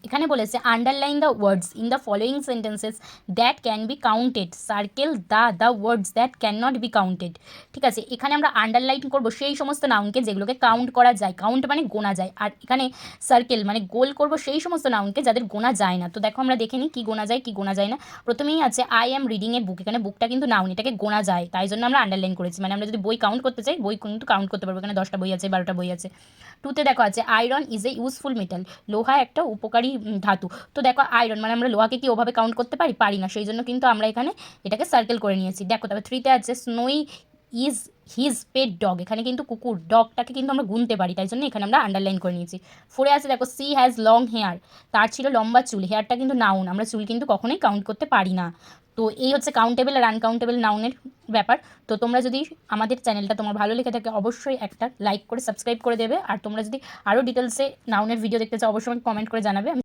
এখানে বলেছে underline the words in the following sentences that can be counted, circle the words that can not be counted. ঠিক আছে, এখানে আমরা underline করবো সেই সমস্ত নাউনকে যেগুলোকে কাউন্ট করা যায়, কাউন্ট মানে গোনা যায়, আর এখানে সার্কেল মানে গোল করবো সেই সমস্ত নাউনকে যাদের গোনা যায় না। তো দেখো আমরা দেখে নিই কী গোনা যায় কী গোনা যায় না। প্রথমেই আছে আই অ্যাম রিডিং এ বুক, এখানে বুকটা কিন্তু নাউন, এটাকে গোনা যায়, তাই জন্য আমরা আন্ডারলাইন করেছি। মানে আমরা যদি বই কাউন্ট করতে চাই বই কিন্তু কাউন্ট করতে পারবো, এখানে 10টা বই আছে 12টা বই আছে। 2তে দেখো আছে iron is a useful metal, লোহা একটা উপকারী ধাতু। তো দেখো আয়রন মানে আমরা লোহাকে কি ওভাবে কাউন্ট করতে পারি না, সেই জন্য কিন্তু আমরা এখানে এটাকে সার্কেল করে নিয়েছি। দেখো তারপর 3তে আছে স্নোই ইজ হিজ পেট ডগ, এখানে কিন্তু কুকুর ডগটাকে কিন্তু আমরা গুনতে পারি, তাই জন্য এখানে আমরা আন্ডারলাইন করে নিয়েছি। 4এ আছে দেখো সি হ্যাজ লং হেয়ার, তার ছিল লম্বা চুল, হেয়ারটা কিন্তু নাউন, আমরা চুল কিন্তু কখনোই কাউন্ট করতে পারি না। তো এই হচ্ছে কাউন্টেবল আর আনকাউন্টেবল নাউনের ব্যাপার। তো তোমরা যদি আমাদের চ্যানেলটা তোমার ভালো লেগে থাকে অবশ্যই একটা লাইক করে সাবস্ক্রাইব করে দেবে, আর তোমরা যদি আরও ডিটেলসে নাউনের ভিডিও দেখতে চাও অবশ্যই কমেন্ট করে জানাবে।